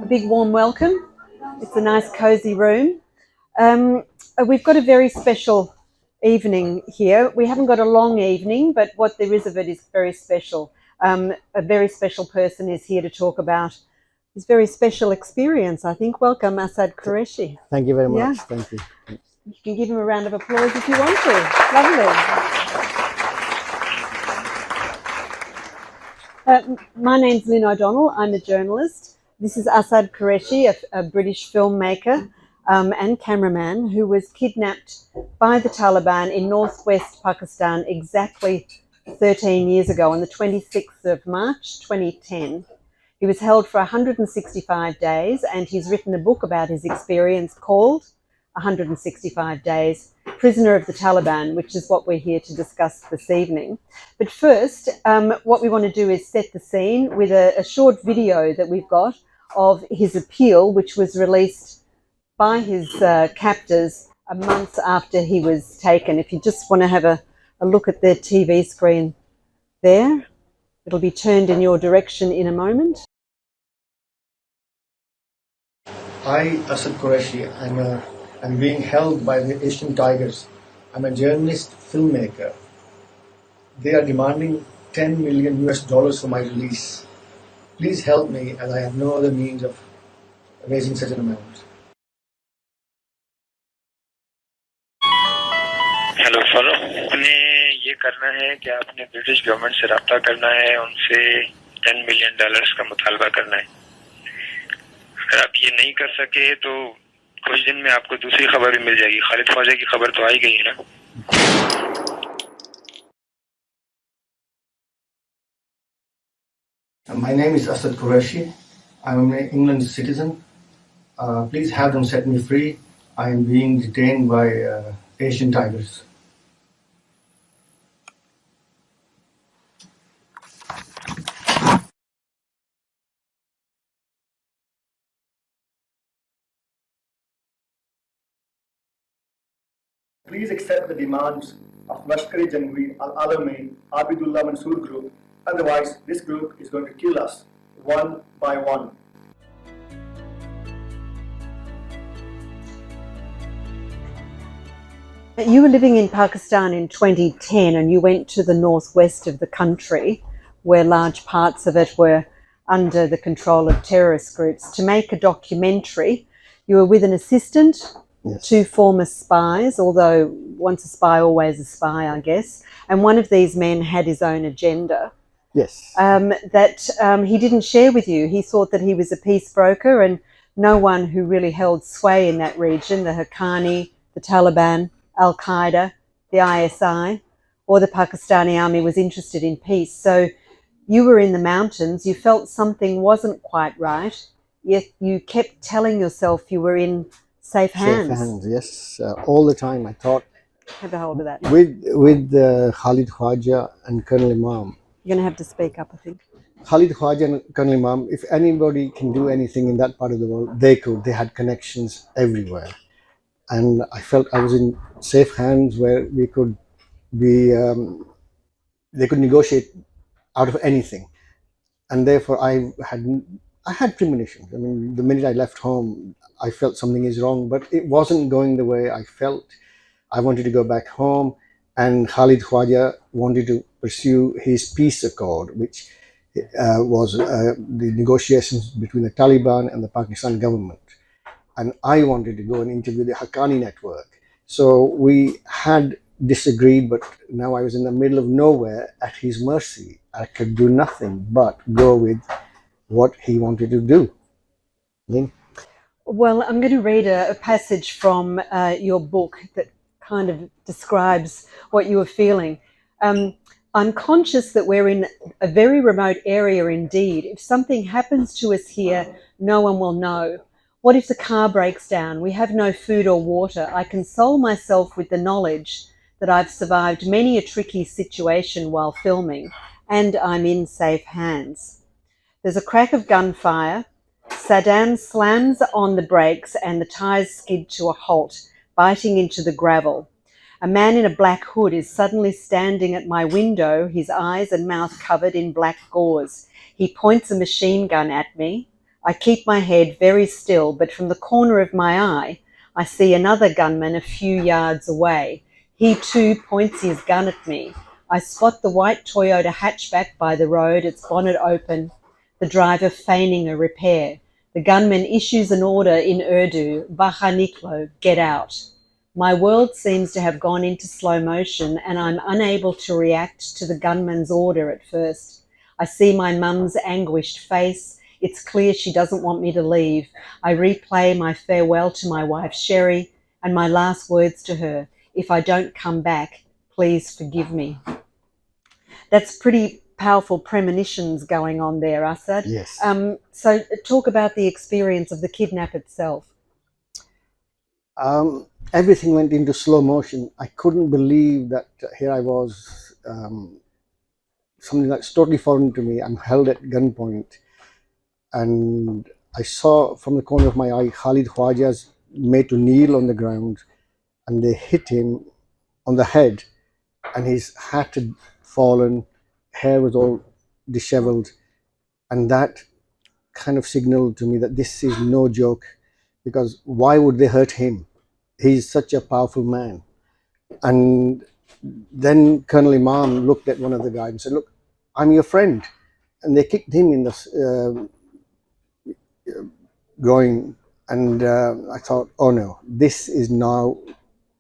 Big warm welcome. It's a nice cozy room. We've got a very special evening here. We haven't got a long evening, but what there is of it is very special. A very special person is here to talk about his very special experience, I think. Welcome, Asad Qureshi. Thank you very much. Yeah. Thank you. You can give him a round of applause if you want to. Lovely. My name's Lynne O'Donnell. I'm a journalist. This is Asad Qureshi, a British filmmaker and cameraman who was kidnapped by the Taliban in northwest Pakistan exactly 13 years ago on the 26th of March 2010. He was held for 165 days and he's written a book about his experience called 165 Days, Prisoner of the Taliban, which is what we're here to discuss this evening. But first, what we want to do is set the scene with a short video that we've got of his appeal, which was released by his captors a month after he was taken. If you just want to have a look at their TV screen there, it'll be turned in your direction in a moment. I, Asad Qureshi, I'm being held by the Asian Tigers. I'm a journalist, filmmaker. They are demanding $10 million for my release. Please help me, as I have no other means of raising such an amount. Hello sir, आपने ये करना है कि आपने British government से राब्ता करना है, उनसे $10 मिलियन का मुतालबा करना है। अगर आप ये नहीं कर सके तो कुछ दिन में आपको दूसरी खबर भी मिल जाएगी। खालिद ख्वाजा की खबर तो आई गई है ना। My name is Asad Qureshi. I'm an England citizen. Please have them set me free. I am being detained by Asian Tigers. Please accept the demands of Lashkar-e-Jangvi Al-Alami Abidullah Mansoor group. Otherwise, this group is going to kill us one by one. You were living in Pakistan in 2010 and you went to the northwest of the country where large parts of it were under the control of terrorist groups to make a documentary. You were with an assistant, Yes. 2 former spies, although once a spy, always a spy, I guess. And one of these men had his own agenda. Yes. That he didn't share with you. He thought that he was a peace broker and no one who really held sway in that region, the Haqqani, the Taliban, Al-Qaeda, the ISI, or the Pakistani army was interested in peace. So you were in the mountains, you felt something wasn't quite right, yet you kept telling yourself you were in safe hands. Safe hands, yes. All the time I thought, Have a hold of that. with Khalid Khwaja and Colonel Imam. You're going to have to speak up, I think. Khalid Khwaja and Colonel Imam, if anybody can do anything in that part of the world, they could. They had connections everywhere. And I felt I was in safe hands where we could be, they could negotiate out of anything. And therefore I had premonitions. I mean, the minute I left home, I felt something is wrong, but it wasn't going the way I felt. I wanted to go back home, and Khalid Khwaja wanted to pursue his peace accord, which was the negotiations between the Taliban and the Pakistan government. And I wanted to go and interview the Haqqani network. So we had disagreed, but now I was in the middle of nowhere at his mercy. I could do nothing but go with what he wanted to do. Lynne? Well, I'm going to read a passage from your book that kind of describes what you were feeling. I'm conscious that we're in a very remote area indeed. If something happens to us here, no one will know. What if the car breaks down? We have no food or water. I console myself with the knowledge that I've survived many a tricky situation while filming, and I'm in safe hands. There's a crack of gunfire. Saddam slams on the brakes and the tyres skid to a halt, biting into the gravel. A man in a black hood is suddenly standing at my window, his eyes and mouth covered in black gauze. He points a machine gun at me. I keep my head very still, but from the corner of my eye, I see another gunman a few yards away. He too points his gun at me. I spot the white Toyota hatchback by the road, its bonnet open, the driver feigning a repair. The gunman issues an order in Urdu, Bahaniklo, get out. My world seems to have gone into slow motion and I'm unable to react to the gunman's order at first. I see my mum's anguished face. It's clear she doesn't want me to leave. I replay my farewell to my wife, Sherry, and my last words to her. If I don't come back, please forgive me. That's pretty powerful premonitions going on there, Asad. Yes. So talk about the experience of the kidnap itself. Everything went into slow motion. I couldn't believe that here I was, something that's totally foreign to me. I'm held at gunpoint, and I saw from the corner of my eye Khalid Khwaja's made to kneel on the ground, and they hit him on the head, and his hat had fallen, hair was all disheveled, and that kind of signaled to me that this is no joke, because why would they hurt him? He's such a powerful man. And then Colonel Imam looked at one of the guys and said, look, I'm your friend. And they kicked him in the groin. And I thought, oh no, this is now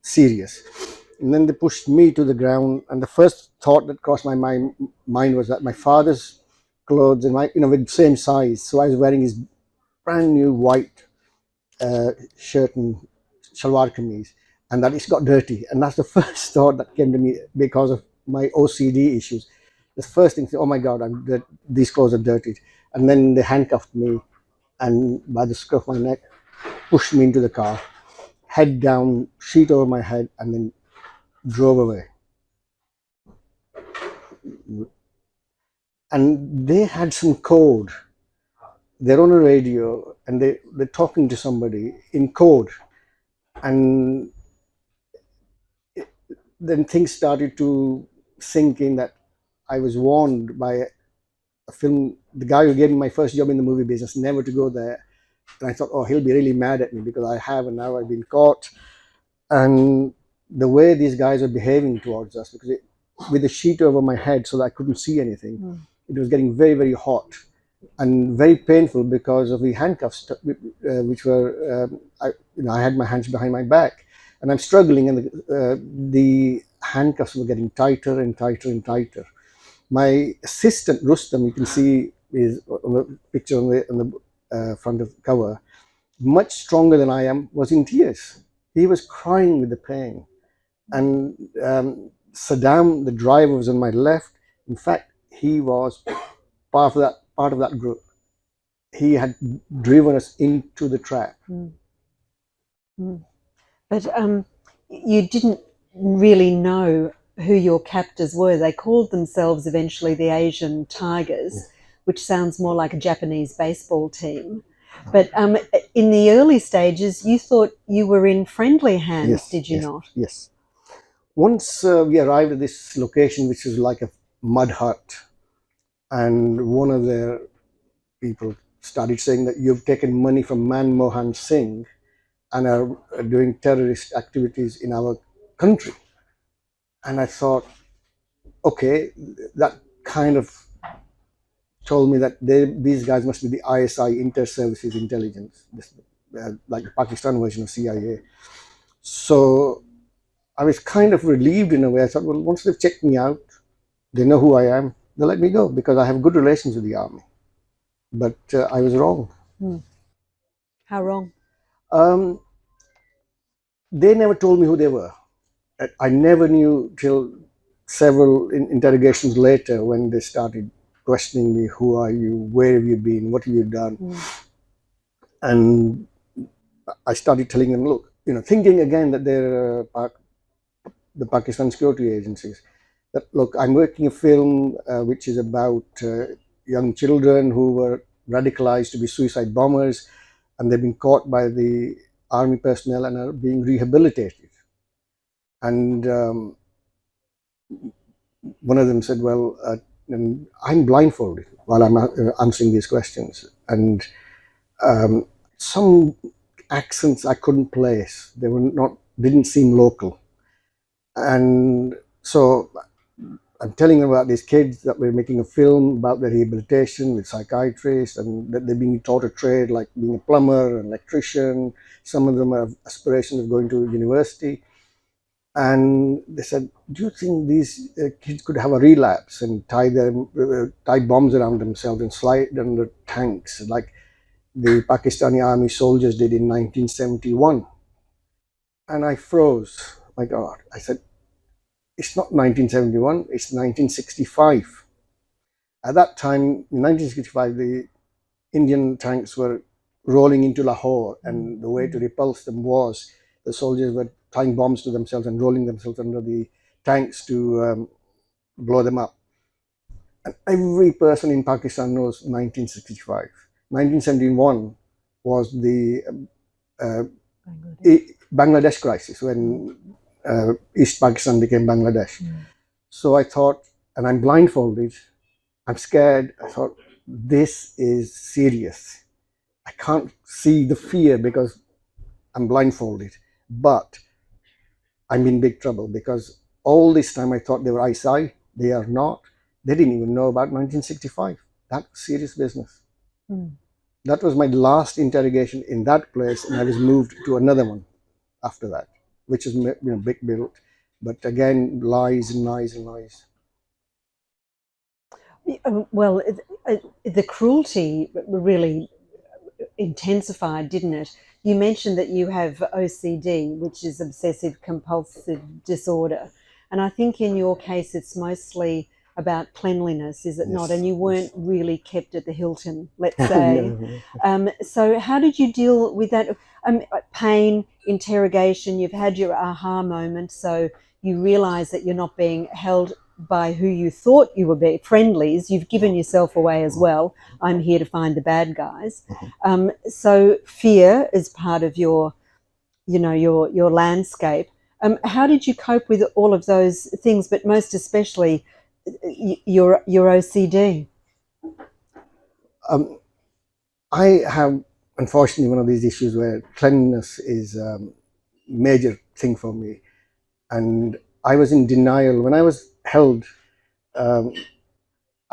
serious. And then they pushed me to the ground. And the first thought that crossed my mind was that my father's clothes and my, with the same size. So I was wearing his brand new white shirt and shalwar kameez, and that it's got dirty. And that's the first thought that came to me because of my OCD issues. The first thing, oh my God, these clothes are dirty. And then they handcuffed me and by the scruff of my neck, pushed me into the car, head down, sheet over my head, and then drove away. And they had some code. They're on a radio and they're talking to somebody in code. And then things started to sink in that I was warned by a film, the guy who gave me my first job in the movie business, never to go there. And I thought, oh, he'll be really mad at me because I have, and now I've been caught. And the way these guys are behaving towards us, because with the sheet over my head so that I couldn't see anything, it was getting very, very hot and very painful because of the handcuffs, which were, I had my hands behind my back and I'm struggling, and the handcuffs were getting tighter and tighter and tighter. My assistant, Rustam, you can see is on the picture on the front of the cover, much stronger than I am, was in tears. He was crying with the pain. And Saddam, the driver, was on my left. In fact, he was part of that group. He had driven us into the trap. But you didn't really know who your captors were. They called themselves eventually the Asian Tigers, which sounds more like a Japanese baseball team. But in the early stages, you thought you were in friendly hands, did you not? Yes. Once we arrived at this location, which was like a mud hut, and one of their people started saying that you've taken money from Manmohan Singh and are doing terrorist activities in our country. And I thought, okay, that kind of told me that these guys must be the ISI, Inter-Services Intelligence, like the Pakistan version of CIA. So I was kind of relieved in a way. I thought, well, once they've checked me out, they know who I am, they'll let me go because I have good relations with the army. But I was wrong. How wrong? They never told me who they were. I never knew till several interrogations later when they started questioning me, who are you, where have you been, what have you done? And I started telling them, look, thinking again that they're the Pakistan security agencies, that look, I'm working a film which is about young children who were radicalized to be suicide bombers, and they've been caught by the army personnel and are being rehabilitated. And one of them said, well, I'm blindfolded while I'm answering these questions. And some accents I couldn't place. They were not, didn't seem local. And so I'm telling them about these kids that we're making a film about their rehabilitation with psychiatrists, and that they're being taught a trade like being a plumber, an electrician. Some of them have aspirations of going to university. And they said, do you think these kids could have a relapse and tie bombs around themselves and slide under tanks like the Pakistani army soldiers did in 1971? And I froze. My God. I said, it's not 1971, it's 1965. At that time, in 1965, the Indian tanks were rolling into Lahore, and the way to repulse them was the soldiers were tying bombs to themselves and rolling themselves under the tanks to blow them up. And every person in Pakistan knows 1965. 1971 was the Bangladesh crisis, when East Pakistan became Bangladesh. So I thought, and I'm blindfolded, I'm scared. I thought, this is serious. I can't see the fear because I'm blindfolded, but I'm in big trouble because all this time I thought they were ISI. They are not. They didn't even know about 1965. That's serious business. That was my last interrogation in that place, and I was moved to another one after that, which is big built, but again, lies and lies and lies. Well, the cruelty really intensified, didn't it? You mentioned that you have OCD, which is obsessive compulsive disorder. And I think in your case, it's mostly about cleanliness, is it not? And you weren't really kept at the Hilton, let's say. No. So how did you deal with that? Pain, interrogation, you've had your aha moment, so you realize that you're not being held by who you thought you were being friendlies. You've given yourself away as well. I'm here to find the bad guys. So fear is part of your, your landscape. How did you cope with all of those things, but most especially your OCD? I have, unfortunately, one of these issues where cleanliness is a major thing for me. And I was in denial. When I was held, I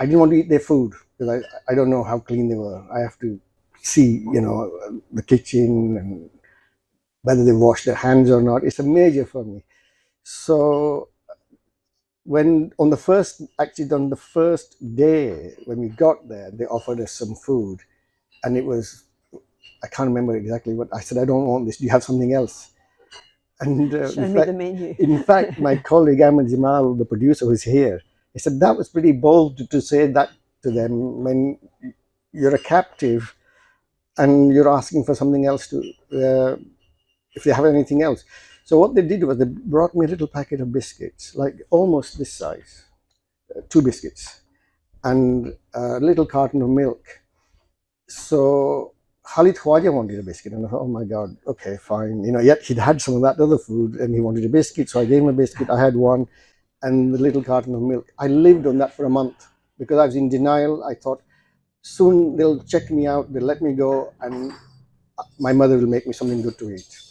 didn't want to eat their food because I don't know how clean they were. I have to see, the kitchen and whether they wash their hands or not. It's a major for me. So when on the first day when we got there, they offered us some food, and it was, I can't remember exactly what I said. I don't want this. Do you have something else? And Show me the menu. in fact, my colleague Ahmed Jamal, the producer, was here. He said that was pretty bold to say that to them when you're a captive and you're asking for something else to, if they have anything else. So what they did was they brought me a little packet of biscuits, like almost this size, 2 biscuits, and a little carton of milk. So Khalid Khwaja wanted a biscuit, and I thought, oh my God, okay, fine. Yet he'd had some of that other food, and he wanted a biscuit, so I gave him a biscuit. I had one, and the little carton of milk. I lived on that for a month because I was in denial. I thought, soon they'll check me out, they'll let me go, and my mother will make me something good to eat.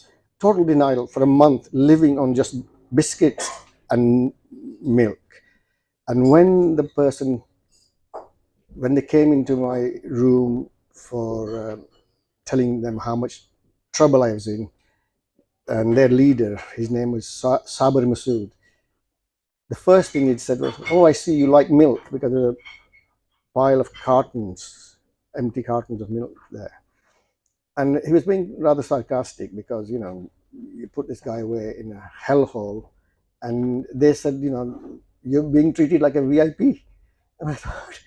Total denial for a month, living on just biscuits and milk. And when they came into my room for telling them how much trouble I was in, and their leader, his name was Sabir Masood, the first thing he said was, oh, I see you like milk, because there's a pile of cartons, empty cartons of milk there. And he was being rather sarcastic because, you put this guy away in a hellhole, and they said, you're being treated like a VIP. And I thought,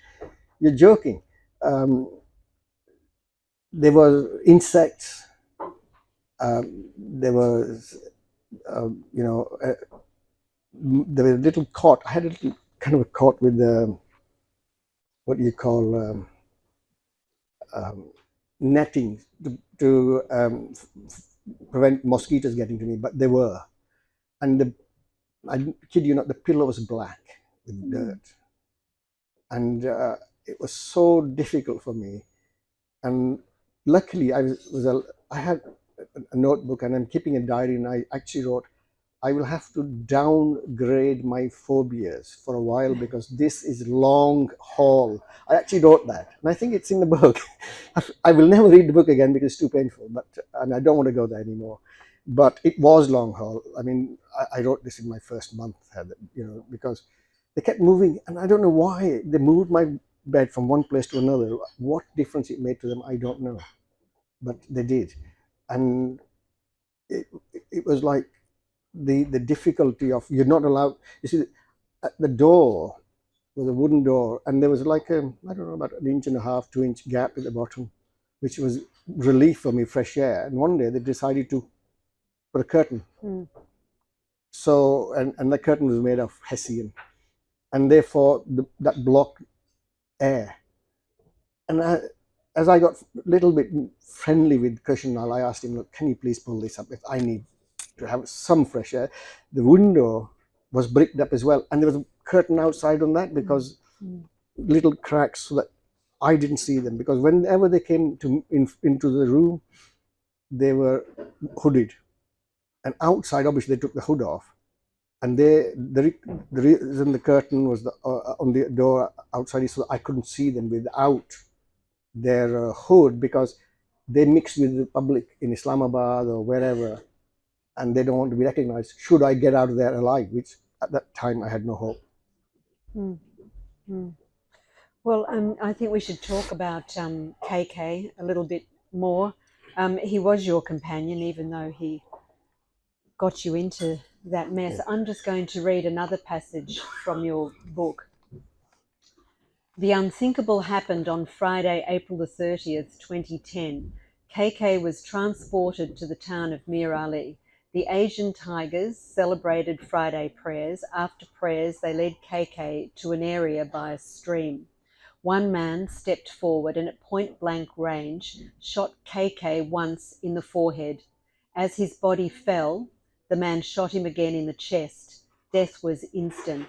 you're joking. There were insects. There was, there was a little cot. I had a little kind of a cot with what you call netting to prevent mosquitoes getting to me, but they were. And the I kid you not, the pillow was black with dirt. And it was so difficult for me. And luckily, I had a notebook and I'm keeping a diary, and I actually wrote, I will have to downgrade my phobias for a while because this is long haul. I actually wrote that, and I think it's in the book. I will never read the book again because it's too painful, and I don't want to go there anymore. But it was long haul. I mean, I wrote this in my first month, because they kept moving, and I don't know why they moved my bed from one place to another. What difference it made to them, I don't know, but they did, and it, it was like the difficulty of you're not allowed. You see, at the door was a wooden door, and there was like I don't know, about an inch and a half, 2 inch gap at the bottom, which was relief for me, fresh air. And one day they decided to put a curtain. So and the curtain was made of hessian, and therefore that blocked air. And as I got a little bit friendly with Krishnal, I asked him, look, can you please pull this up? If I need to have some fresh air. The window was bricked up as well, and there was a curtain outside on that because little cracks so that I didn't see them, because whenever they came into the room, they were hooded, and outside obviously they took the hood off, and the reason the curtain was on the door outside is so I couldn't see them without their hood, because they mix with the public in Islamabad or wherever, and they don't want to be recognized. Should I get out of there alive? Which at that time I had no hope. Well, I think we should talk about KK a little bit more. He was your companion, even though he got you into that mess. I'm just going to read another passage from your book. The unthinkable happened on Friday, April the 30th, 2010. KK was transported to the town of Mir Ali. The Asian Tigers celebrated Friday prayers. After prayers, they led KK to an area by a stream. One man stepped forward and at point-blank range shot KK once in the forehead. As his body fell, the man shot him again in the chest. Death was instant.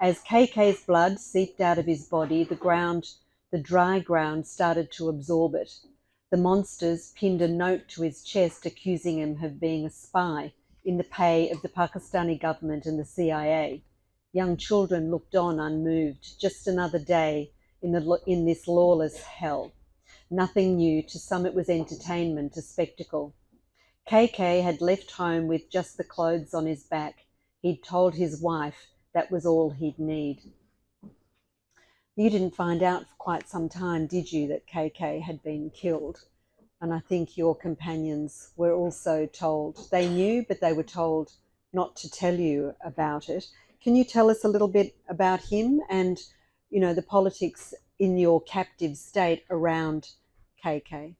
As KK's blood seeped out of his body, the dry ground started to absorb it. The monsters pinned a note to his chest accusing him of being a spy in the pay of the Pakistani government and the CIA. Young children looked on unmoved. Just another day in this lawless hell. Nothing new. To some it was entertainment, a spectacle. KK had left home with just the clothes on his back. He'd told his wife that was all he'd need. You didn't find out for quite some time, did you, that KK had been killed? And I think your companions were also told. They knew, but they were told not to tell you about it. Can you tell us a little bit about him and, the politics in your captive state around KK?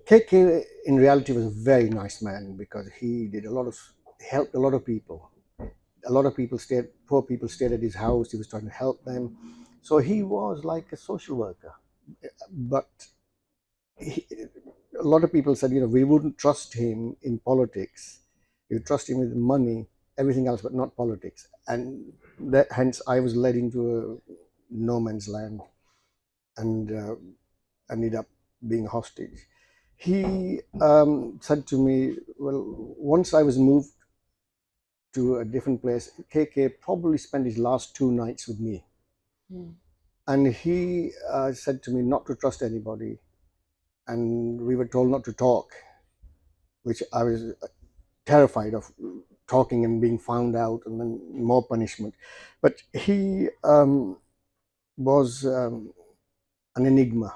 KK in reality was a very nice man, because he helped a lot of people. A lot of people poor people stayed at his house. He was trying to help them. So he was like a social worker. But a lot of people said, we wouldn't trust him in politics. We would trust him with money, everything else, but not politics. And hence I was led into a no man's land and ended up being hostage. He said to me, well, once I was moved to a different place, KK probably spent his last 2 nights with me. And he said to me not to trust anybody. And we were told not to talk, which I was terrified of, talking and being found out and then more punishment. But he was an enigma.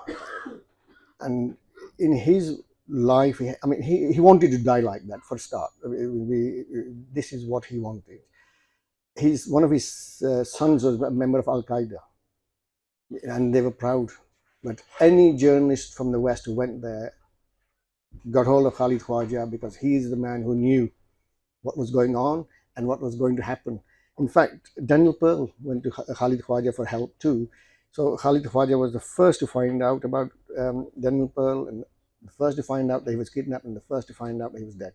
And in his life, he wanted to die like that for a start. This is what he wanted. One of his sons was a member of Al-Qaeda, and they were proud. But any journalist from the West who went there got hold of Khalid Khwaja, because he's the man who knew what was going on and what was going to happen. In fact, Daniel Pearl went to Khalid Khwaja for help too. So Khalid Khwaja was the first to find out about Daniel Pearl, and the first to find out that he was kidnapped, and the first to find out that he was dead.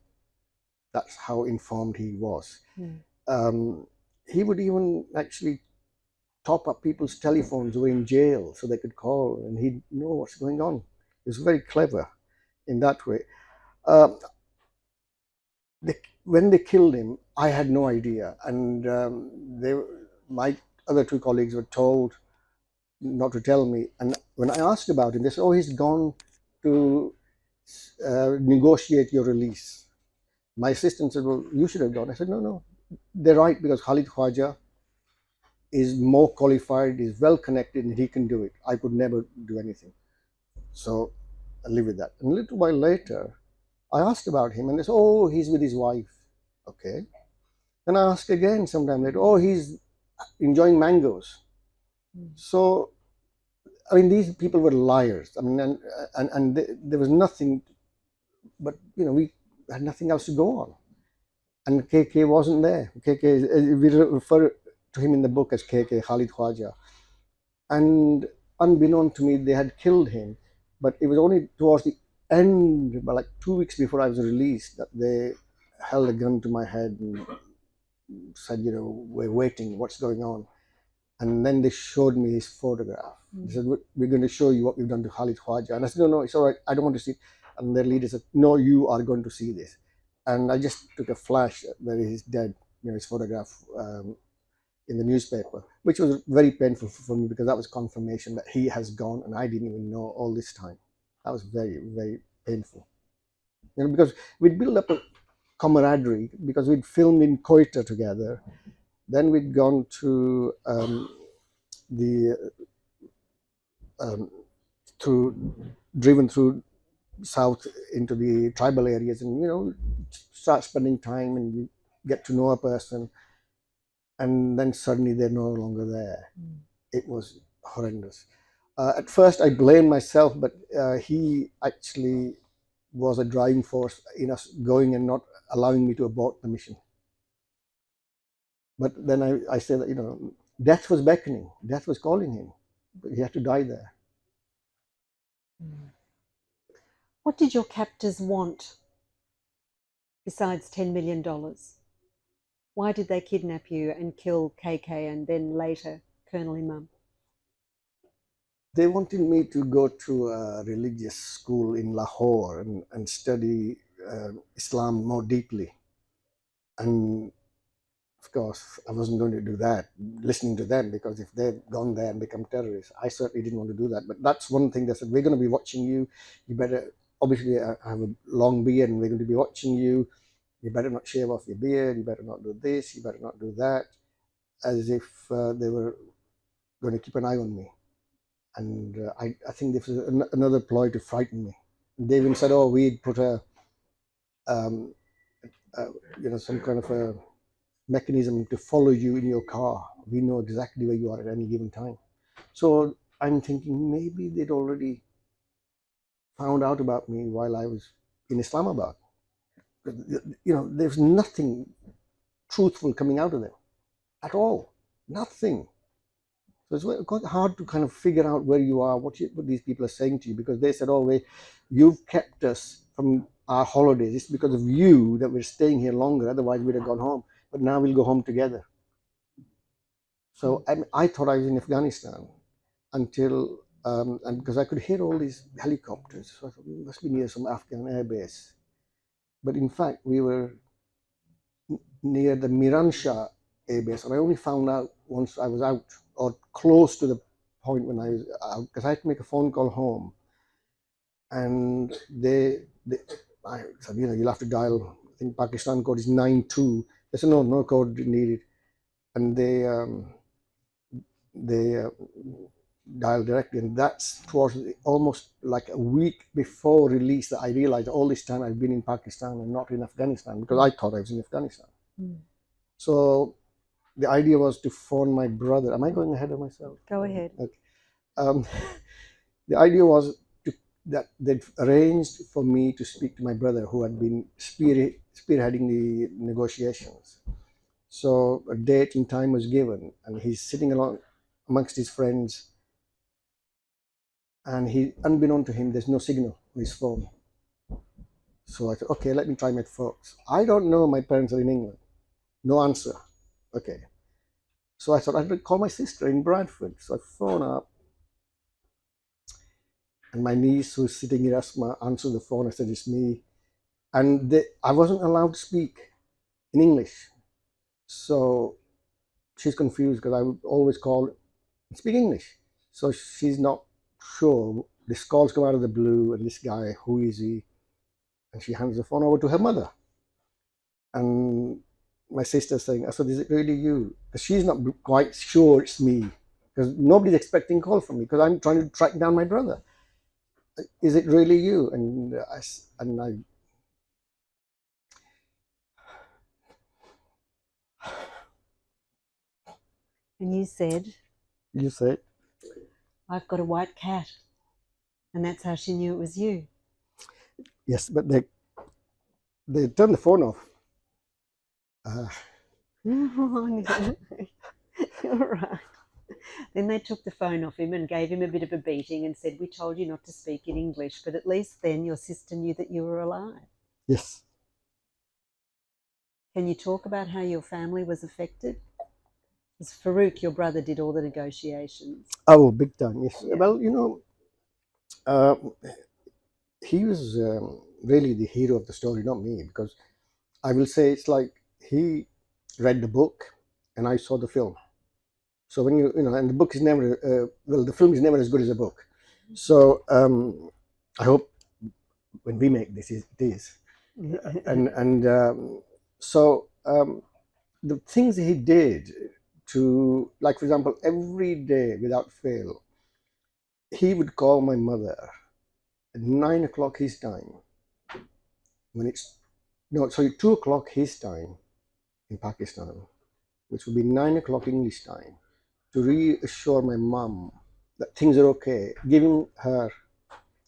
That's how informed he was. Mm. He would even actually top up people's telephones who were in jail so they could call, and he'd know what's going on. He was very clever in that way. Um, when they killed him, I had no idea, and my other two colleagues were told not to tell me. And when I asked about him, they said, "Oh, he's gone to negotiate your release." My assistant said, "Well, you should have gone." I said, "No, no, they're right, because Khalid Khwaja is more qualified, is well connected, and he can do it. I could never do anything." So I live with that. And a little while later, I asked about him, and they said, "Oh, he's with his wife." Okay. Then I asked again sometime later, "Oh, he's enjoying mangoes." So, I mean, these people were liars. I mean, and there was nothing, but, we had nothing else to go on. And KK wasn't there. KK, we refer to him in the book as KK, Khalid Khwaja. And unbeknown to me, they had killed him. But it was only towards the end, like 2 weeks before I was released, that they held a gun to my head and said, "We're waiting, what's going on?" And then they showed me his photograph. They said, "We're going to show you what we've done to Khalid Khwaja." And I said, "No, no, it's all right. I don't want to see it." And their leader said, "No, you are going to see this." And I just took a flash where he's dead, his photograph in the newspaper, which was very painful for me, because that was confirmation that he has gone, and I didn't even know all this time. That was very, very painful. Because we'd built up a camaraderie, because we'd filmed in Quetta together. Then we'd gone to driven through south into the tribal areas, and start spending time, and you get to know a person, and then suddenly they're no longer there. It was horrendous. At first, I blamed myself, but he actually was a driving force in us going and not allowing me to abort the mission. But then I said that, death was beckoning, death was calling him, but he had to die there. What did your captors want besides $10 million? Why did they kidnap you and kill KK and then later Colonel Imam? They wanted me to go to a religious school in Lahore and study Islam more deeply. And of course, I wasn't going to do that, listening to them, because if they've gone there and become terrorists, I certainly didn't want to do that. But that's one thing they said: "We're going to be watching you. You better, obviously, I have a long beard, and we're going to be watching you. You better not shave off your beard. You better not do this. You better not do that," as if they were going to keep an eye on me. And I think this was another ploy to frighten me. They even said, "Oh, we'd put some kind of a mechanism to follow you in your car. We know exactly where you are at any given time." So I'm thinking maybe they'd already found out about me while I was in Islamabad. There's nothing truthful coming out of them at all. Nothing. So it's quite hard to kind of figure out where you are, what these people are saying to you, because they said, "Oh, you've kept us from our holidays. It's because of you that we're staying here longer. Otherwise, we'd have gone home. But now we'll go home together." So I thought I was in Afghanistan until, and because I could hear all these helicopters, so I thought we must be near some Afghan air base. But in fact, we were near the Miran Shah air base, and I only found out once I was out, or close to the point when I was out, because I had to make a phone call home, and I said, "You'll have to dial, I think Pakistan code is 92. They said, "No code needed," and they dialed directly, and that's towards almost like a week before release that I realized all this time I've been in Pakistan and not in Afghanistan, because I thought I was in Afghanistan. So the idea was to phone my brother. Am I going ahead of myself? Go ahead. Okay. The idea was that they'd arranged for me to speak to my brother, who had been spearheading the negotiations. So a date and time was given, and he's sitting along amongst his friends, and unbeknown to him, there's no signal on his phone. So I thought, okay, let me try my folks. I don't know my parents are in England. No answer. Okay. So I thought I'd call my sister in Bradford. So I phone up, and my niece who's sitting in Asma answered the phone. I said, it's me. And I wasn't allowed to speak in English. So she's confused because I would always call and speak English. So she's not sure. This call's come out of the blue, and this guy, who is he? And she hands the phone over to her mother. And my sister's saying, I said, is it really you? Because she's not quite sure it's me. Because nobody's expecting a call from me because I'm trying to track down my brother. Is it really you? And And you said, you said, I've got a white cat. And that's how she knew it was you. yes, but they turned the phone off. You're right. Then they took the phone off him and gave him a bit of a beating and said, we told you not to speak in English, but at least then your sister knew that you were alive. Yes. Can you talk about how your family was affected? Because Farouk, your brother, did all the negotiations. Oh, big time, yes. Yeah. Well, he was really the hero of the story, not me, because I will say it's like he read the book and I saw the film. So when and the book is never, the film is never as good as a book. So I hope when we make this, it is. So the things he did to, like, for example, every day without fail, he would call my mother at 9 o'clock his time, when it's, no, sorry, 2 o'clock his time in Pakistan, which would be 9 o'clock English time, to reassure my mum that things are okay, giving her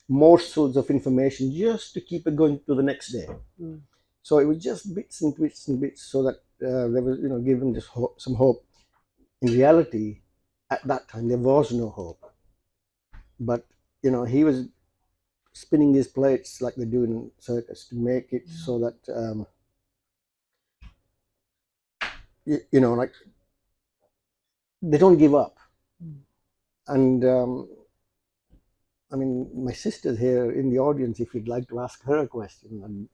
morsels of information just to keep it going to the next day. Mm. So it was just bits and bits and bits, so that there was, given just some hope. In reality, at that time, there was no hope. But, he was spinning these plates like they do in circus to make it so that, like, they don't give up. Mm. And I mean, my sister's here in the audience. If you'd like to ask her a question, and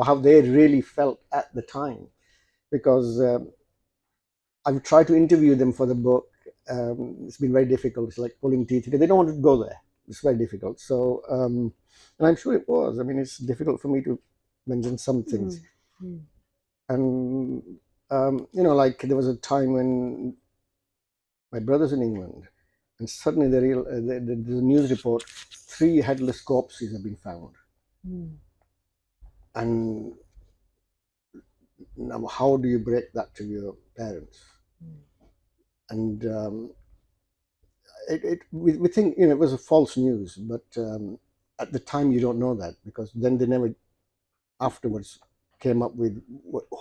how they really felt at the time, because I've tried to interview them for the book. It's been very difficult. It's like pulling teeth because they don't want to go there. It's very difficult. So, and I'm sure it was. I mean, it's difficult for me to mention some things. Mm. And like there was a time when my brother's in England, and suddenly there's a news report: 3 headless corpses have been found. Mm. And now, how do you break that to your parents? Mm. And we think it was a false news, but at the time you don't know that, because then they never afterwards came up with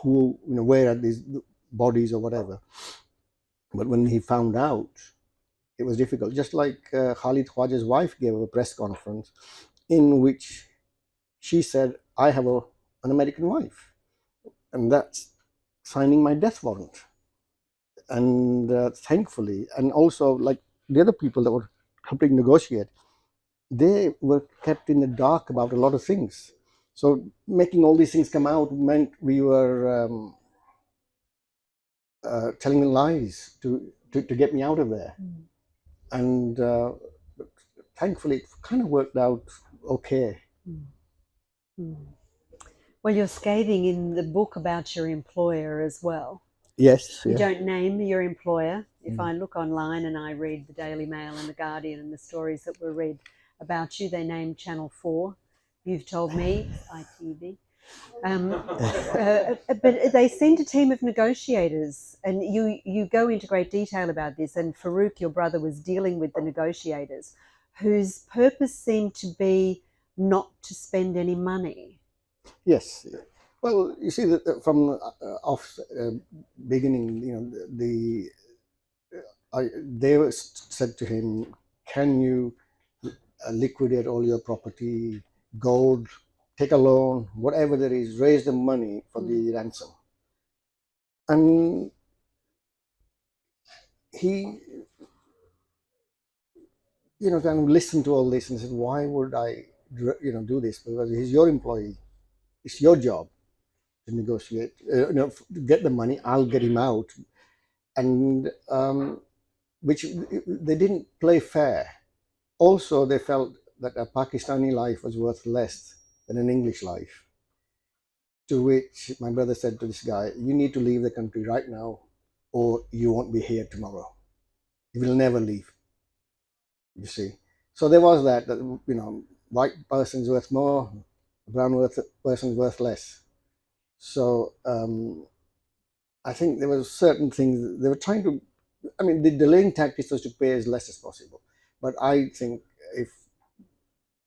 who, where are these bodies or whatever. But when he found out, it was difficult. Just like Khalid Khwaja's wife gave a press conference in which she said, I have an American wife, and that's signing my death warrant. And thankfully, and also like the other people that were helping negotiate, they were kept in the dark about a lot of things. So making all these things come out meant we were telling lies to get me out of there. Mm. And thankfully, it kind of worked out okay. Mm. Mm. Well, you're scathing in the book about your employer as well. Yes. You Yeah. don't name your employer. If I look online and I read the Daily Mail and the Guardian and the stories that were read about you, they name Channel 4. You've told me it's ITV. But they sent a team of negotiators, and you go into great detail about this. And Farouk, your brother, was dealing with the negotiators, whose purpose seemed to be not to spend any money. Yes. Well, you see that from off beginning, they said to him, "Can you liquidate all your property, gold, take a loan, whatever there is, raise the money for the ransom. And he, kind of listened to all this and said, why would I, do this? Because he's your employee. It's your job to negotiate, to get the money. I'll get him out. And which they didn't play fair. Also, they felt that a Pakistani life was worth less than an English life. To which my brother said to this guy, you need to leave the country right now or you won't be here tomorrow. You will never leave. You see. So there was that, white person's worth more, brown person's worth less. So I think there were certain things they were trying to, the delaying tactics was to pay as less as possible. But I think if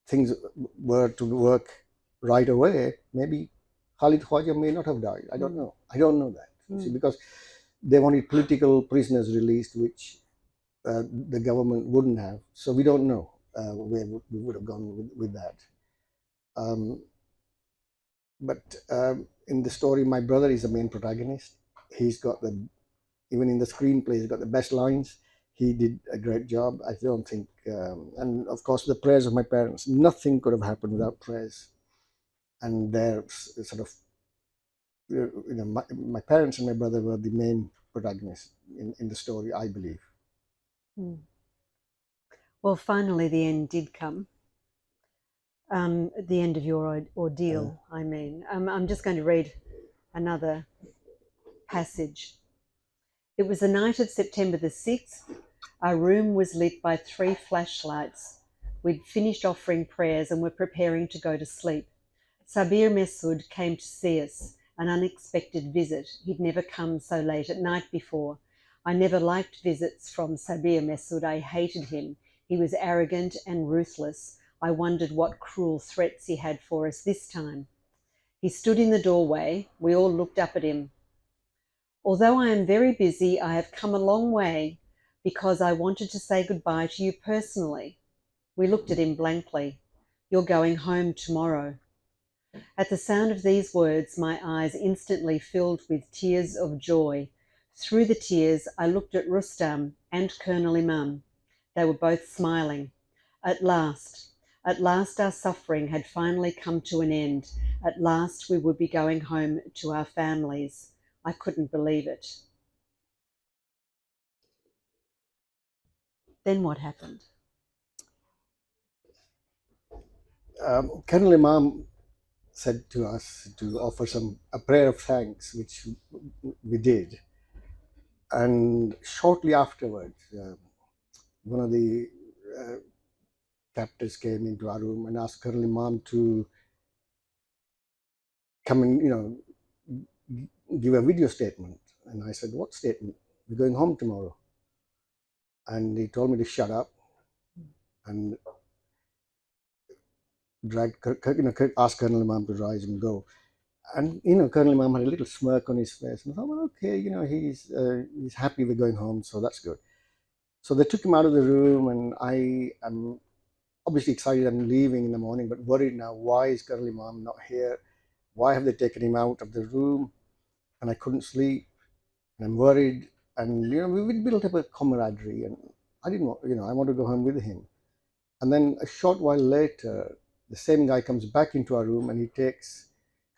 things were to work right away, maybe Khalid Khwaja may not have died. I don't know. I don't know that. See, because they wanted political prisoners released, which the government wouldn't have. So we don't know where we would have gone with that. But in the story, my brother is the main protagonist. He's got even in the screenplay, he's got the best lines. He did a great job. I don't think, and of course, the prayers of my parents. Nothing could have happened without prayers. And their sort of, my parents and my brother were the main protagonists in the story, I believe. Well, finally, the end did come. The end of your ordeal, I mean. I'm just going to read another passage. It was the night of September the 6th. Our room was lit by 3 flashlights. We'd finished offering prayers and were preparing to go to sleep. Sabir Messoud came to see us, an unexpected visit. He'd never come so late at night before. I never liked visits from Sabir Messoud. I hated him. He was arrogant and ruthless. I wondered what cruel threats he had for us this time. He stood in the doorway. We all looked up at him. Although I am very busy, I have come a long way because I wanted to say goodbye to you personally. We looked at him blankly. You're going home tomorrow. At the sound of these words, my eyes instantly filled with tears of joy. Through the tears, I looked at Rustam and Colonel Imam. They were both smiling. At last our suffering had finally come to an end. At last we would be going home to our families. I couldn't believe it. Then what happened? Colonel Imam said to us to offer a prayer of thanks, which we did. And shortly afterwards, one of the captors came into our room and asked Colonel Imam to come and, give a video statement. And I said, what statement? We're going home tomorrow. And he told me to shut up and asked Colonel Imam to rise and go. And, Colonel Imam had a little smirk on his face. And I thought, well, okay, he's happy we're going home, so that's good. So they took him out of the room, and I am obviously excited I'm leaving in the morning, but worried now. Why is Colonel Imam not here? Why have they taken him out of the room? And I couldn't sleep, and I'm worried. And, we built up a camaraderie, and I didn't want, I want to go home with him. And then a short while later, the same guy comes back into our room, and he takes,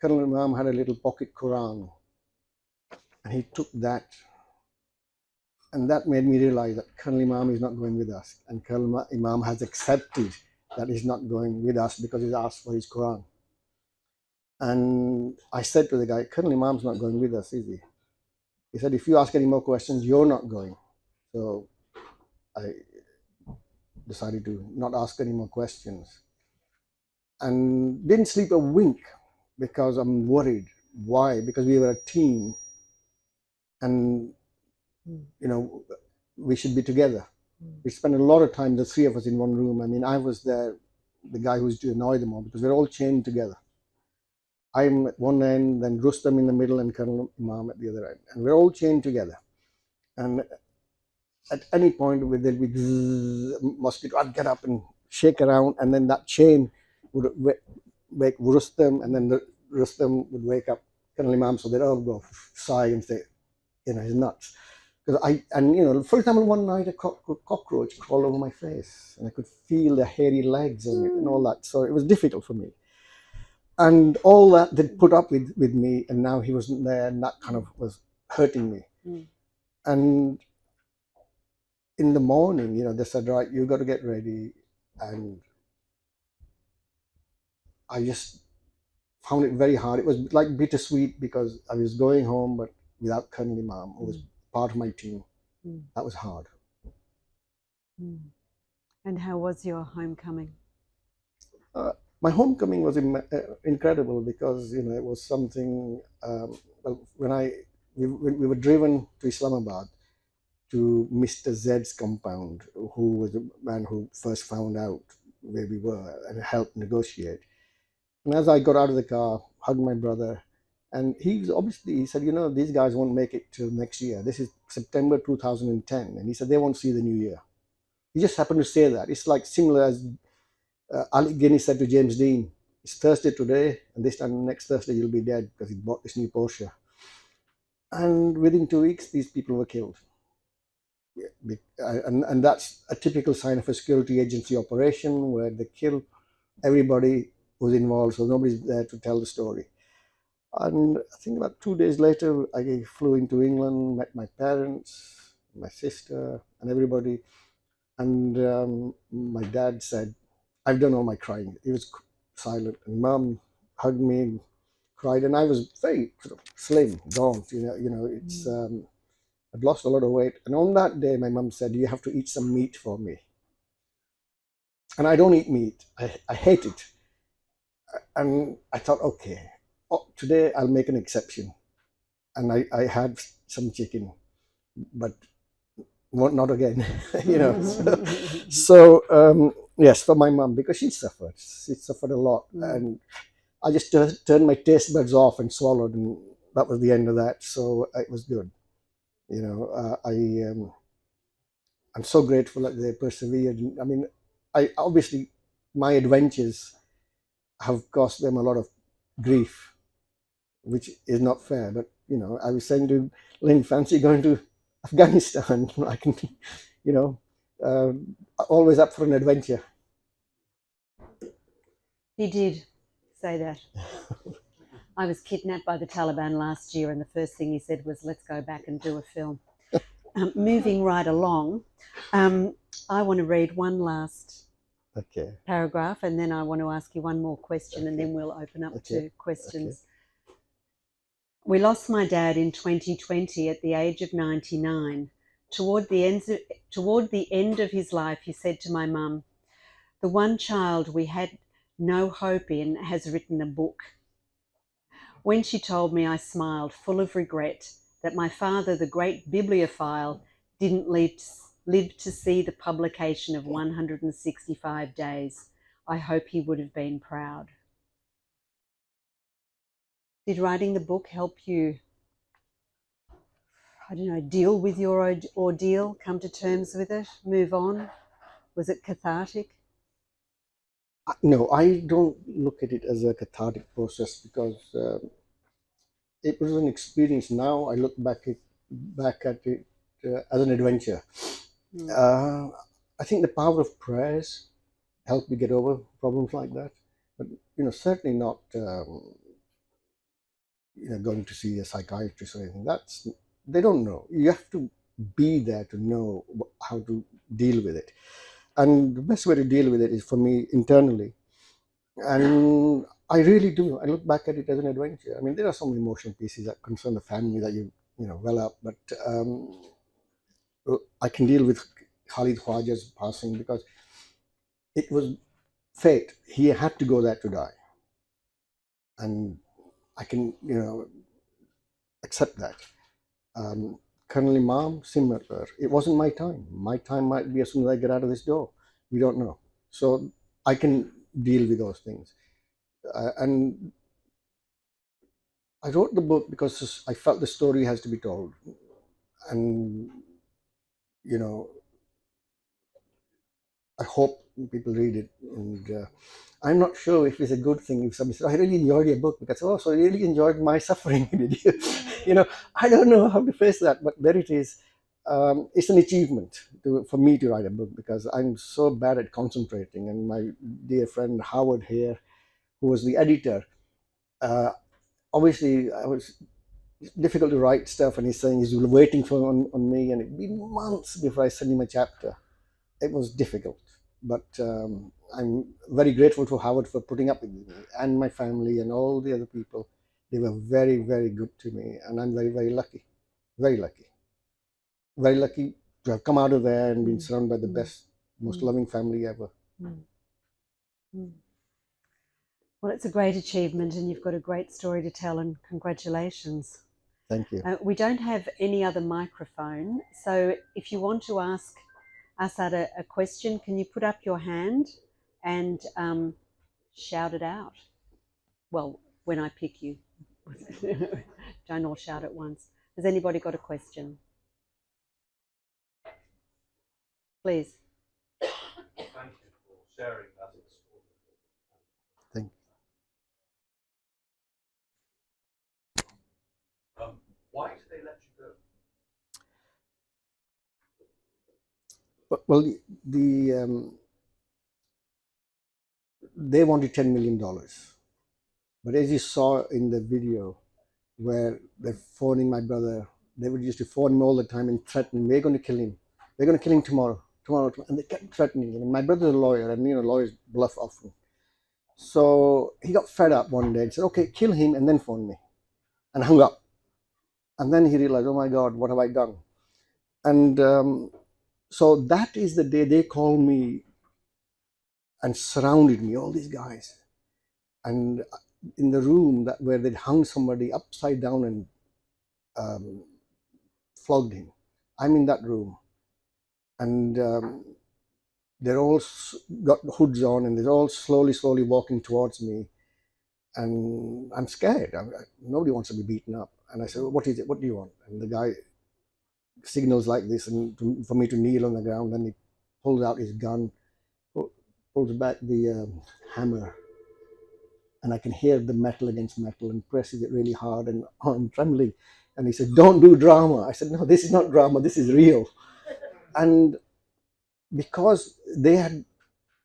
Colonel Imam had a little pocket Quran, and he took that. And that made me realize that Colonel Imam is not going with us. And Colonel Imam has accepted that he's not going with us because he's asked for his Quran. And I said to the guy, Colonel Imam's not going with us, is he? He said, if you ask any more questions, you're not going. So I decided to not ask any more questions. And didn't sleep a wink because I'm worried. Why? Because we were a team. And we should be together. We spent a lot of time, the 3 of us in one room. I mean, I was there, the guy who was to annoy them all, because we're all chained together. I'm at one end, then Rustam in the middle, and Colonel Imam at the other end. And we're all chained together. And at any point, there'd be mosquito, I'd get up and shake around, and then that chain would wake Rustam, and then Rustam would wake up Colonel Imam, so they'd all go sigh and say, he's nuts. For example, one night a cockroach crawled over my face, and I could feel the hairy legs on it and all that. So it was difficult for me. And all that they'd put up with me, and now he wasn't there, and that kind of was hurting me. And in the morning, they said, right, you got to get ready. And I just found it very hard. It was like bittersweet because I was going home, but without Colonel Imam, who was part of my team. That was hard. And how was your homecoming? My homecoming was incredible because it was something. When we were driven to Islamabad to Mr. Z's compound, who was the man who first found out where we were and helped negotiate. And as I got out of the car, hugged my brother, and he said, these guys won't make it till next year. This is September 2010, and he said they won't see the new year. He just happened to say that. It's like similar as Ali Guinness said to James Dean, it's Thursday today, and this time next Thursday you'll be dead because he bought this new Porsche. And within 2 weeks, these people were killed. And that's a typical sign of a security agency operation where they kill everybody who's involved, so nobody's there to tell the story. And I think about 2 days later, I flew into England, met my parents, my sister, and everybody. And my dad said, I've done all my crying. He was silent. And Mum hugged me and cried. And I was very sort of slim, gaunt. It's I'd lost a lot of weight. And on that day, my mum said, you have to eat some meat for me. And I don't eat meat. I hate it. And I thought, okay, today I'll make an exception. And I had some chicken, but not again, Yes, for my mum, because she suffered a lot. And I just turned my taste buds off and swallowed, and that was the end of that. So it was good. I'm so grateful that they persevered. I mean, my adventures have cost them a lot of grief, which is not fair. But I was saying to Lynne, fancy going to Afghanistan? I can, always up for an adventure. He did say that. I was kidnapped by the Taliban last year, and the first thing he said was, let's go back and do a film. Moving right along, I want to read one last paragraph, and then I want to ask you one more question, and then we'll open up to questions. We lost my dad in 2020 at the age of 99. Toward the end of his life, he said to my mum, the one child we had no hope in has written a book. When she told me, I smiled, full of regret, that my father, the great bibliophile, didn't live to see the publication of 165 days. I hope he would have been proud. Did writing the book help you, deal with your ordeal, come to terms with it, move on? Was it cathartic? No, I don't look at it as a cathartic process because it was an experience. Now I look back at it as an adventure. I think the power of prayers helped me get over problems like that. But certainly not going to see a psychiatrist or anything. They don't know. You have to be there to know how to deal with it. And the best way to deal with it is for me internally. And I really do. I look back at it as an adventure. I mean, there are some emotional pieces that concern the family that you well up, but I can deal with Khalid Khwaja's passing because it was fate. He had to go there to die. And I can, accept that. Colonel Imam, similar. It wasn't my time. My time might be as soon as I get out of this door. We don't know. So I can deal with those things. And I wrote the book because I felt the story has to be told. And, I hope people read it. And I'm not sure if it's a good thing if somebody says, I really enjoyed your book, because, oh, so I really enjoyed my suffering. Did you? You know, I don't know how to face that, but there it is. It's an achievement for me to write a book, because I'm so bad at concentrating. And my dear friend Howard here, who was the editor, uh, obviously I was difficult to write stuff, and he's saying he's waiting for on me, and it'd been months before I sent him a chapter. It was difficult, but I'm very grateful to Howard for putting up with me, and my family and all the other people. They were very, very good to me, and I'm very, very lucky, very lucky, very lucky to have come out of there and been surrounded by the best, most loving family ever. Well, it's a great achievement, and you've got a great story to tell, and congratulations. Thank you. We don't have any other microphone, so if you want to ask Asad a question, can you put up your hand and shout it out? Well, when I pick you. Don't all shout at once. Has anybody got a question? Please. Thank you for sharing that extraordinary. Thank you. Why did they let you go? Well, they wanted $10 million. But as you saw in the video where they're phoning my brother, they would used to phone him all the time and threaten, we're going to kill him. We're going to kill him tomorrow. And they kept threatening him. And my brother's a lawyer, and lawyers bluff often. So he got fed up one day and said, okay, kill him and then phone me. And hung up. And then he realized, oh my God, what have I done? And so that is the day they called me and surrounded me, all these guys. And in the room where they'd hung somebody upside down and flogged him, I'm in that room. And they're all got hoods on, and they're all slowly walking towards me. And I'm scared. Nobody wants to be beaten up. And I said, what is it? What do you want? And the guy signals like this, and for me to kneel on the ground. Then he pulls out his gun, pulls back the hammer, and I can hear the metal against metal, and presses it really hard, and I'm trembling. And he said, don't do drama. I said, no, this is not drama, this is real. And because they had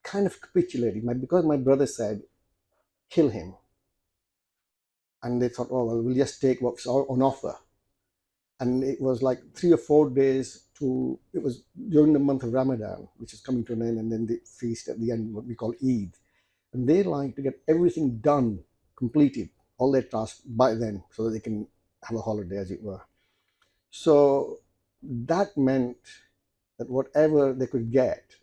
kind of capitulated, because my brother said, kill him, and they thought, oh, well, we'll just take what's on offer. And it was like 3 or 4 days it was during the month of Ramadan, which is coming to an end, and then the feast at the end, what we call Eid. And they like to get everything done, completed, all their tasks by then, so that they can have a holiday, as it were. So that meant that whatever they could get,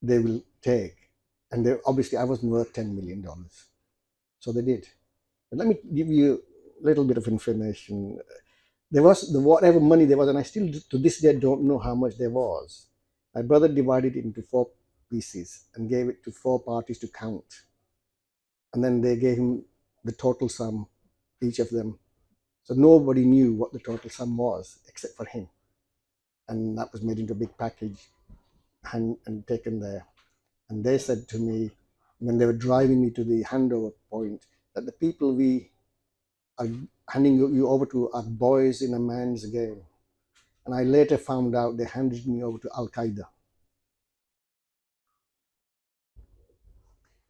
they will take. And obviously I wasn't worth $10 million. So they did. But let me give you a little bit of information. There was whatever money there was, and I still to this day don't know how much there was. My brother divided it into 4 pieces and gave it to 4 parties to count. And then they gave him the total sum, each of them. So nobody knew what the total sum was except for him. And that was made into a big package and taken there. And they said to me, when they were driving me to the handover point, that the people we are handing you over to are boys in a man's game. And I later found out they handed me over to Al-Qaeda.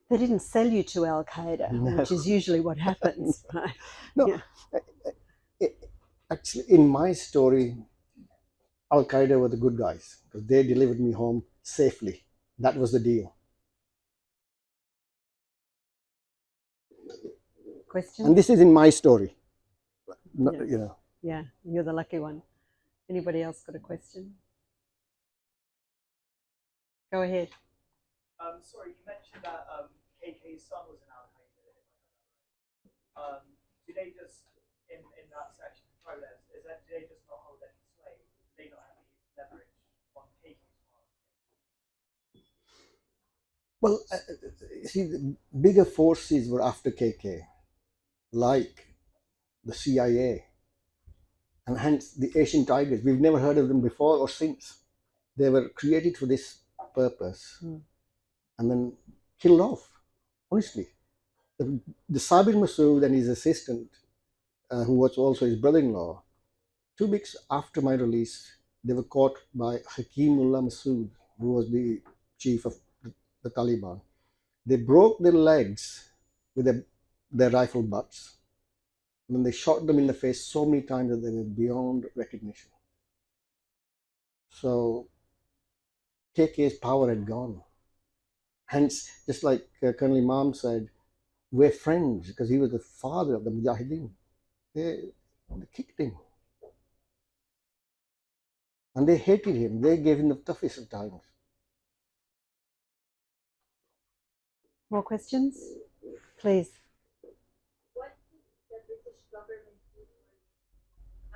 They didn't sell you to Al-Qaeda, No. which is usually what happens, right? No, Yeah. actually, in my story, Al-Qaeda were the good guys, because they delivered me home safely. That was the deal. Question? And this is in my story. No, Yeah. you know. Yeah, you're the lucky one. Anybody else got a question? Go ahead. Sorry, you mentioned that KK's son was an Al-Qaeda. Do they just, in that section of protest, do they just not hold any sway? Do they not have any leverage on KK's part? Well, see, the bigger forces were after KK, like the CIA, and hence the Asian Tigers. We've never heard of them before or since. They were created for this purpose Mm. and then killed off. Honestly, the Sabir Masood and his assistant, who was also his brother-in-law, 2 weeks after my release, they were caught by Hakimullah Masood, who was the chief of the Taliban. They broke their legs with their rifle butts. And then they shot them in the face so many times that they were beyond recognition. So KK's power had gone. Hence, just like Colonel Imam said, we're friends because he was the father of the Mujahideen. They kicked him. And they hated him. They gave him the toughest of times. More questions? Please. What did the British government do for you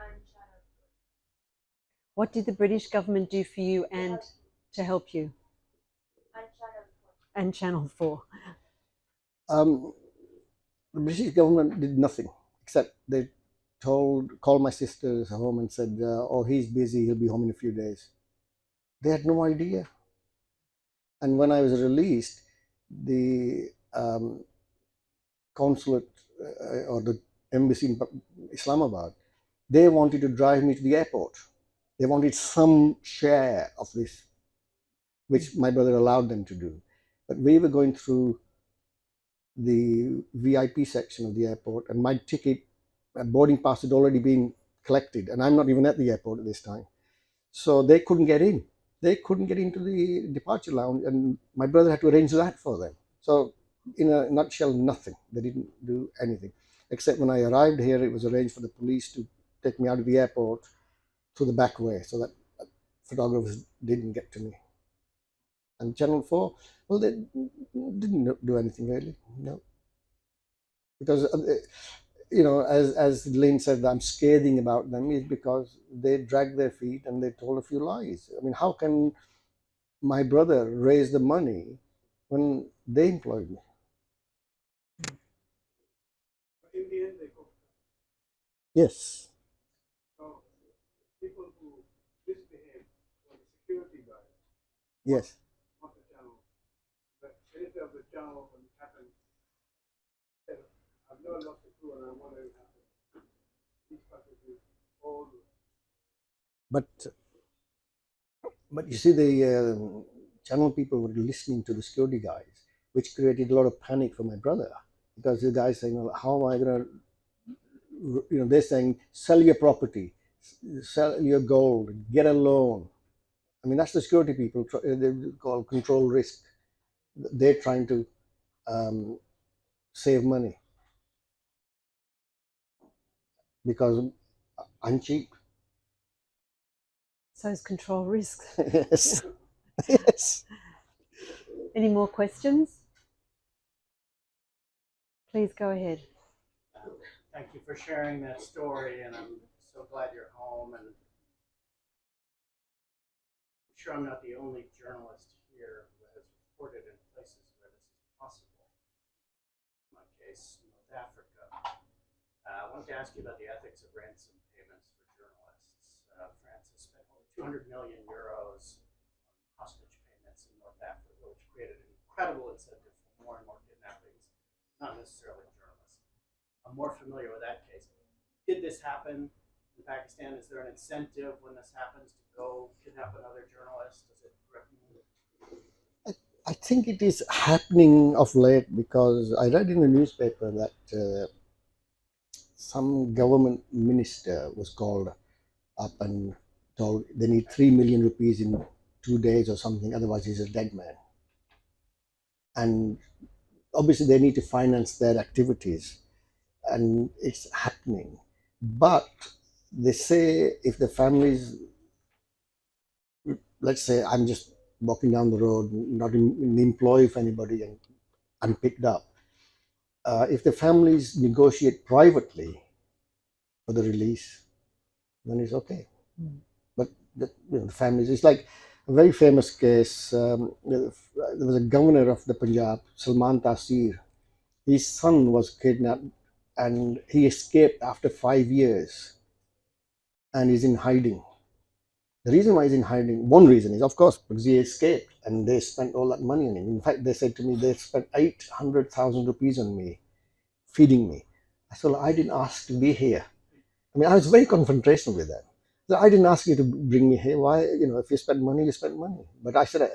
and Channel 4? What did the British government do for you and to help you? And Channel 4? And Channel 4. The British government did nothing except they called my sisters home and said, oh, he's busy, he'll be home in a few days. They had no idea. And when I was released, the consulate or the embassy in Islamabad, they wanted to drive me to the airport. They wanted some share of this, which my brother allowed them to do. But we were going through the VIP section of the airport, and my ticket, boarding pass had already been collected, and I'm not even at the airport at this time. So they couldn't get in. They couldn't get into the departure lounge, and my brother had to arrange that for them. So in a nutshell, nothing. They didn't do anything. Except when I arrived here, it was arranged for the police to take me out of the airport through the back way so that photographers didn't get to me. And Channel 4, well, they didn't do anything really, no. Because, as Lynne said, I'm scathing about them is because they dragged their feet and they told a few lies. I mean, how can my brother raise the money when they employed me? In the end, they go. Yes. So people who misbehave, or the security guys, Yes. not the channel, the editor of the channel, when it happened, said, I've never lost a clue and I wonder what happened. These fuckers do all the But you see, the channel people were listening to the security guys, which created a lot of panic for my brother, because the guys saying, well, how am I going to, they're saying, sell your property, sell your gold, get a loan. I mean, that's the security people, they call control risk. They're trying to save money because I'm cheap. So is control risk. Yes. Yes. Any more questions? Please go ahead. Thank you for sharing that story, and I'm so glad you're home. And I'm sure I'm not the only journalist here who has reported in places where this is possible. In my case, North Africa. I wanted to ask you about the ethics of ransom payments for journalists. France has spent over 200 million euros on hostage payments in North Africa, which created an incredible incentive for more and more kidnappings, not necessarily journalists. I'm more familiar with that case. Did this happen in Pakistan? Is there an incentive when this happens to go kidnap another journalist? Does it threaten? I think it is happening of late because I read in the newspaper that some government minister was called up and told they need 3 million rupees in 2 days or something, otherwise he's a dead man. And obviously they need to finance their activities, and it's happening. But they say if the families, let's say I'm just walking down the road, not in the employ of anybody, and I'm picked up. If the families negotiate privately for the release, then it's okay. But the families, it's like a very famous case. There was a governor of the Punjab, Salman Taseer. His son was kidnapped and he escaped after 5 years and is in hiding. The reason why he's in hiding, one reason is, of course, because he escaped and they spent all that money on him. In fact, they said to me they spent 800,000 rupees on me, feeding me. I said, well, I didn't ask to be here. I mean, I was very confrontational with that. So I didn't ask you to bring me here. Why? If you spend money, you spend money. But I said,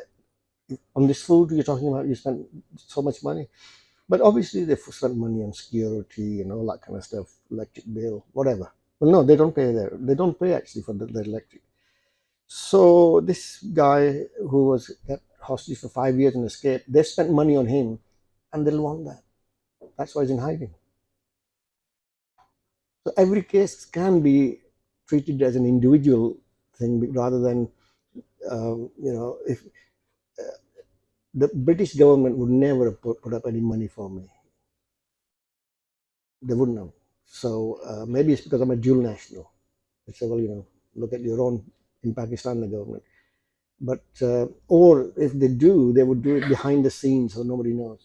on this food you're talking about, you spent so much money. But obviously they spent money on security and all that kind of stuff, electric bill, whatever. Well, no, they don't pay there. They don't pay actually for the electric. So this guy who was kept hostage for 5 years and escaped, they spent money on him, and they'll want that. That's why he's in hiding. So every case can be treated as an individual thing rather than, if the British government would never have put up any money for me. They wouldn't have. So maybe it's because I'm a dual national. They say, well, look at your own in Pakistan, the government. But or if they do, they would do it behind the scenes so nobody knows.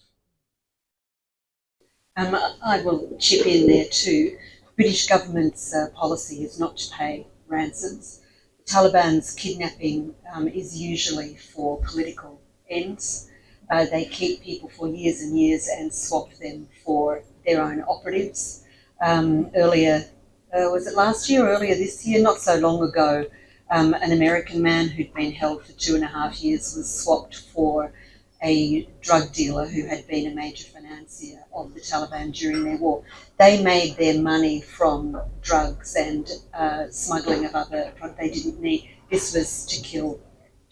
I will chip in there too. British government's policy is not to pay ransoms. The Taliban's kidnapping is usually for political ends. They keep people for years and years and swap them for their own operatives. Earlier, was it last year or earlier this year? Not so long ago, an American man who'd been held for 2.5 years was swapped for a drug dealer who had been a major financier of the Taliban during their war. They made their money from drugs and smuggling of other products. They didn't need, this was to kill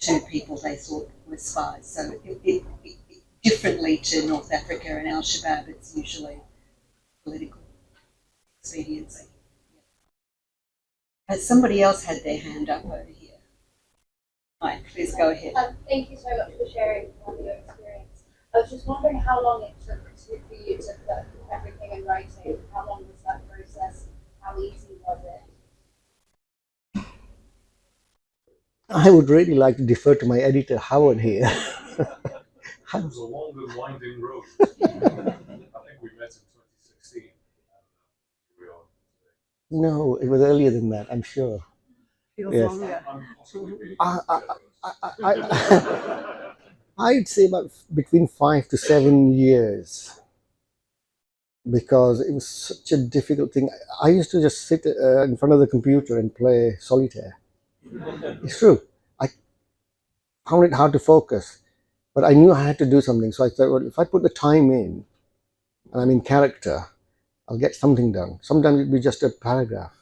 2 people they thought were spies. So differently to North Africa and Al-Shabaab, it's usually political expediency. Has somebody else had their hand up over here? Hi, please go ahead. Thank you so much for sharing your experience. I was just wondering how long it took for you to put everything in writing. How long was that process? How easy was it? I would really like to defer to my editor, Howard, here. It was a long and winding road. I think we met in 2016. No, it was earlier than that, I'm sure. Feels Yes. longer. I'd say about between 5 to 7 years, because it was such a difficult thing. I used to just sit in front of the computer and play solitaire. It's true. I found it hard to focus, but I knew I had to do something. So I thought, well, if I put the time in and I'm in character, I'll get something done. Sometimes it'd be just a paragraph,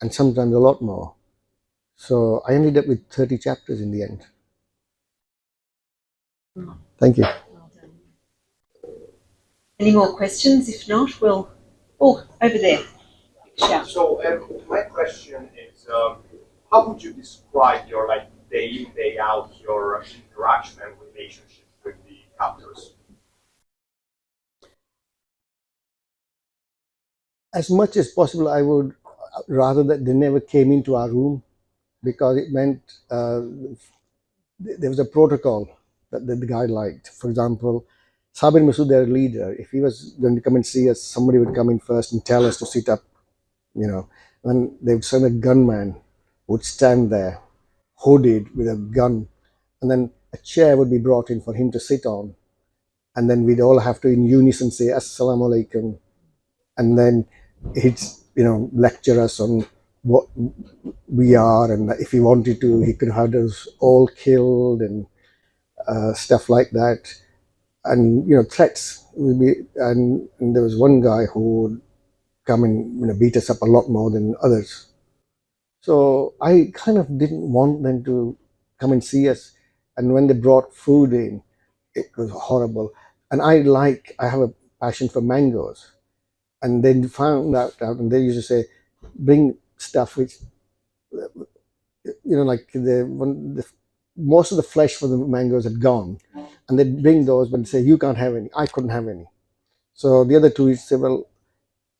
and sometimes a lot more. So I ended up with 30 chapters in the end. Thank you. Well done. Any more questions? If not, we'll... Oh, over there. Shout. So my question is, how would you describe your day in, day out, your interaction and relationship with the captors? As much as possible, I would rather that they never came into our room, because it meant there was a protocol that the guy liked. For example, Sabir Masood, their leader, if he was going to come and see us, somebody would come in first and tell us to sit up, and they would send a gunman who would stand there, hooded with a gun, and then a chair would be brought in for him to sit on, and then we'd all have to in unison say Assalamu alaikum, and then he'd lecture us on what we are, and if he wanted to, he could have us all killed and stuff like that. And threats would be, and there was one guy who would come and beat us up a lot more than others. So I kind of didn't want them to come and see us, and when they brought food in, it was horrible. And I have a passion for mangoes, and they found that out, and they used to say, bring stuff which, like most of the flesh for the mangoes had gone, and they'd bring those, but they'd say, you can't have any. I couldn't have any. So the other two would say, well,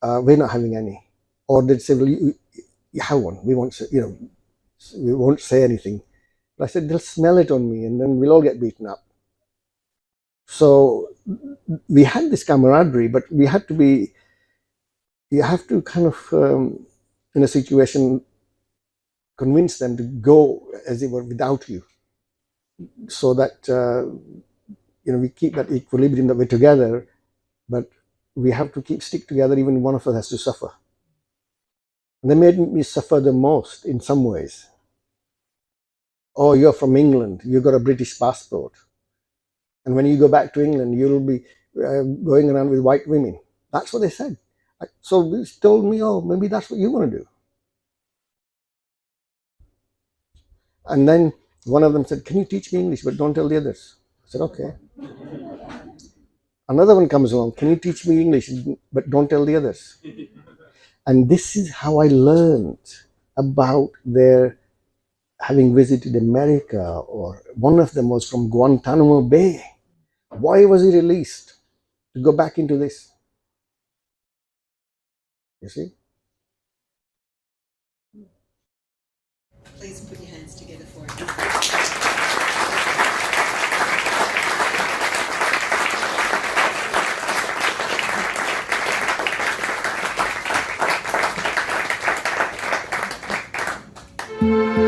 we're not having any. Or they'd say, well, you have one. We won't say anything. But I said, they'll smell it on me, and then we'll all get beaten up. So we had this camaraderie, but you have to kind of, in a situation, convince them to go, as it were, without you, so that we keep that equilibrium that we're together, but we have to stick together. Even one of us has to suffer. And they made me suffer the most in some ways. Oh, you're from England, you've got a British passport, and when you go back to England, you'll be going around with white women. That's what they said. So they told me, oh, maybe that's what you want to do. And then one of them said, can you teach me English, but don't tell the others? I said, okay. Another one comes along, can you teach me English, but don't tell the others? And this is how I learned about their having visited America, or one of them was from Guantanamo Bay. Why was he released? To go back into this. You see? Please put your hands together for it.